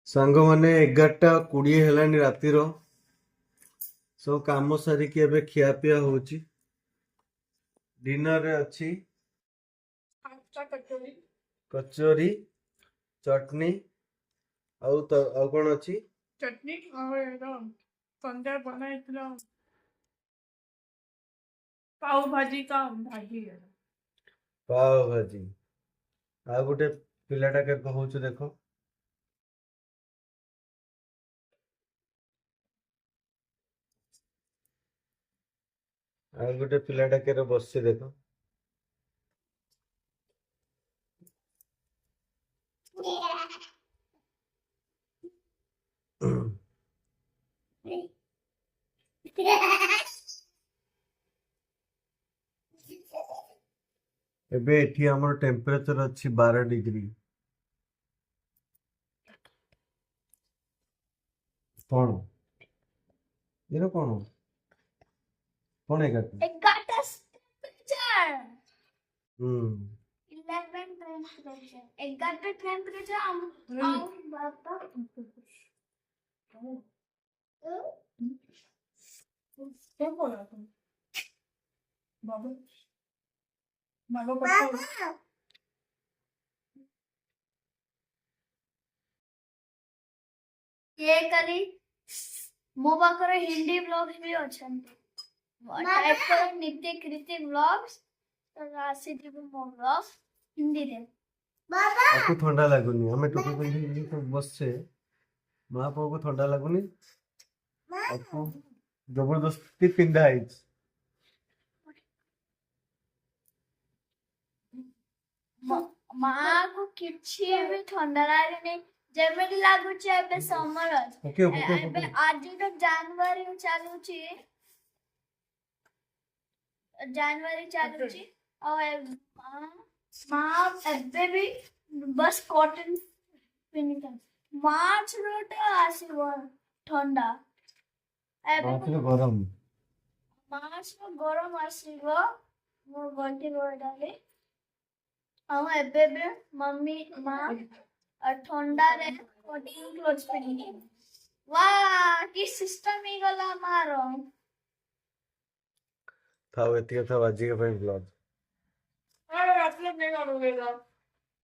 ସାଙ୍ଗମାନେ 11ଟା 20 ହେଲାଣି ରାତିର। ସବୁ କାମ ସାରିକି ଏବେ ଖିଆପିଆ ହଉଛି। ଡିନରରେ ଅଛି କଚୋରୀ, ଚଟନି ଆଉ କଣ ଅଛି? चटनी और संध्या बनाइथिଲ पाव भाजी का भाजी है। ପାଓ ଭାଜି। ଆଉ ଗୋଟେ ପିଲାଟା କେବେ ହଉଛି ଦେଖ। ଆଉ ଗୋଟେ ପିଲାଟା କେବେ ବସିଛି ଦେଖ। ଏବେ ଏଠି ଆମର ଟେମ୍ପରେଚର ଅଛି 12 ଡିଗ୍ରୀ। କଣ ଏର କଣ କଣ ଏକା? It got us temperature. ହୁଁ 11 temperature. It got the temperature. Baba. क्या बोला तुम? बाबू बाबू पता ये करी मो पाखरे हिंदी ब्लॉग्स भी अछंती टाइप करो नित्य कृति ब्लॉग्स तो राशि जीव मो ब्लॉग हिंदी रे बाबा आपको ठंडा लगुनी हमें टोपी पिंधी तो बसছে মা পুଅକୁ ଥଣ୍ଡା ଲାଗୁନି आपको जबरदस्ती पिंधा ହେଇଛି। माँ को किछि भी ठंडा लागनी जेमेली लागुची एबे समर ओके ओके एबे आज तो जनवरी चालूची और माँ एबे भी बस कॉटन पिनिका मार्च रोटे आसीबो ठंडा एबे गरम मार्च में गरम आसीबो मो गंटी गोडाले ଆଉ ଏବେ ବି ମମ୍ମୀ ମା ଥଣ୍ଡାରେ କଟିଂ କ୍ଲୋଥ୍ ପିନ୍ଧିନି वा କି ସିଷ୍ଟମ ହେଇଗଲା ମାର ଥାଉ ଏତିକି ଥାଉ ଆଜିକା ପାଇଁ ବ୍ଲଗ। अरे असले नहीं करोगे